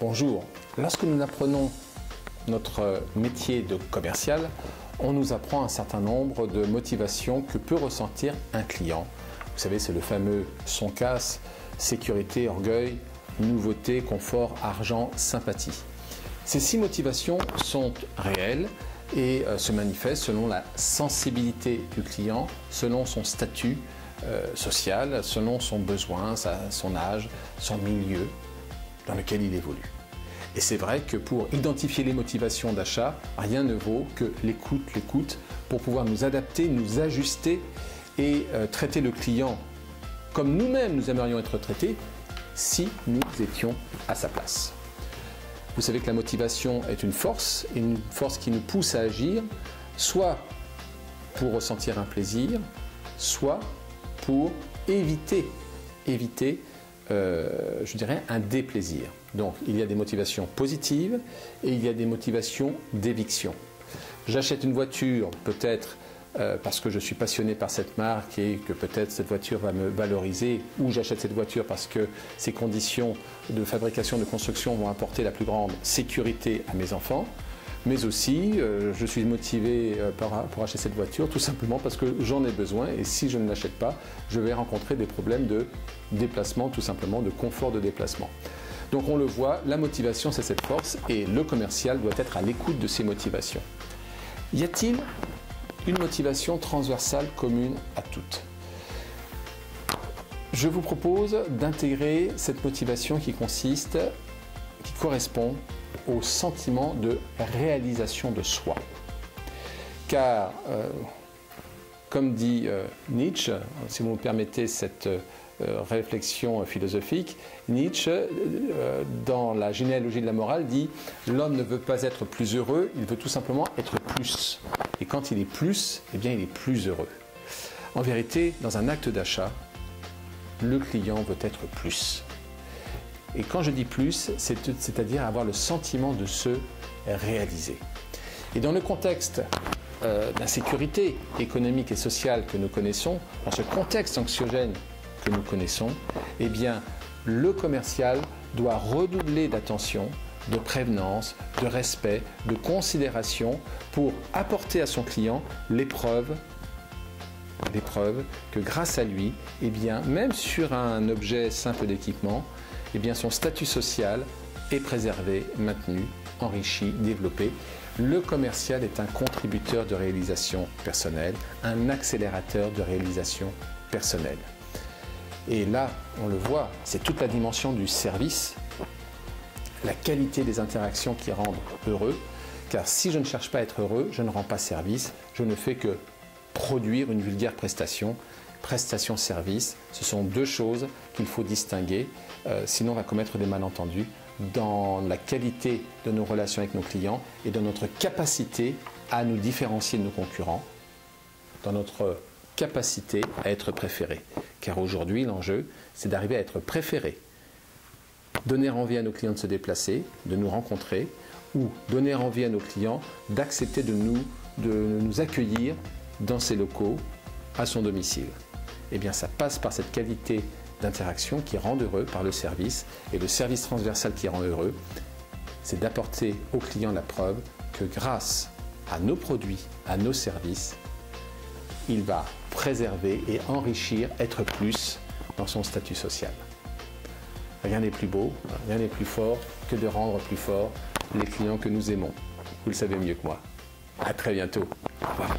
Bonjour. Lorsque nous apprenons notre métier de commercial, on nous apprend un certain nombre de motivations que peut ressentir un client. Vous savez, c'est le fameux son casse, sécurité, orgueil, nouveauté, confort, argent, sympathie. Ces 6 motivations sont réelles et se manifestent selon la sensibilité du client, selon son statut social, selon son besoin, son âge, son milieu dans lequel il évolue. Et c'est vrai que pour identifier les motivations d'achat, rien ne vaut que l'écoute, pour pouvoir nous adapter, nous ajuster et traiter le client comme nous-mêmes nous aimerions être traités si nous étions à sa place. Vous savez que la motivation est une force qui nous pousse à agir, soit pour ressentir un plaisir, soit pour éviter je dirais, un déplaisir. Donc, il y a des motivations positives et il y a des motivations d'éviction. J'achète une voiture peut-être parce que je suis passionné par cette marque et que peut-être cette voiture va me valoriser, ou j'achète cette voiture parce que ses conditions de fabrication, de construction vont apporter la plus grande sécurité à mes enfants. Mais aussi, je suis motivé pour acheter cette voiture tout simplement parce que j'en ai besoin et si je ne l'achète pas, je vais rencontrer des problèmes de déplacement, tout simplement, de confort de déplacement. Donc on le voit, la motivation c'est cette force et le commercial doit être à l'écoute de ces motivations. Y a-t-il une motivation transversale commune à toutes? Je vous propose d'intégrer cette motivation qui correspond au sentiment de réalisation de soi. Car, comme dit Nietzsche, si vous me permettez cette réflexion philosophique, Nietzsche, dans la généalogie de la morale, dit « L'homme ne veut pas être plus heureux, il veut tout simplement être plus. Et quand il est plus, eh bien il est plus heureux. » En vérité, dans un acte d'achat, le client veut être plus. Et quand je dis plus, c'est-à-dire avoir le sentiment de se réaliser. Et dans le contexte d'insécurité économique et sociale que nous connaissons, dans ce contexte anxiogène que nous connaissons, eh bien, le commercial doit redoubler d'attention, de prévenance, de respect, de considération pour apporter à son client l'épreuve que grâce à lui, eh bien, même sur un objet simple d'équipement, eh bien, son statut social est préservé, maintenu, enrichi, développé. Le commercial est un contributeur de réalisation personnelle, un accélérateur de réalisation personnelle. Et là, on le voit, c'est toute la dimension du service, la qualité des interactions qui rendent heureux, car si je ne cherche pas à être heureux, je ne rends pas service, je ne fais que produire une vulgaire prestation. Prestation-service, ce sont 2 choses qu'il faut distinguer, sinon on va commettre des malentendus dans la qualité de nos relations avec nos clients et dans notre capacité à nous différencier de nos concurrents, dans notre capacité à être préféré. Car aujourd'hui, l'enjeu, c'est d'arriver à être préféré. Donner envie à nos clients de se déplacer, de nous rencontrer, ou donner envie à nos clients d'accepter de nous accueillir dans ses locaux, à son domicile. Eh bien, ça passe par cette qualité d'interaction qui rend heureux par le service. Et le service transversal qui rend heureux, c'est d'apporter au client la preuve que grâce à nos produits, à nos services, il va préserver et enrichir, être plus dans son statut social. Rien n'est plus beau, rien n'est plus fort que de rendre plus fort les clients que nous aimons. Vous le savez mieux que moi. À très bientôt. Au revoir.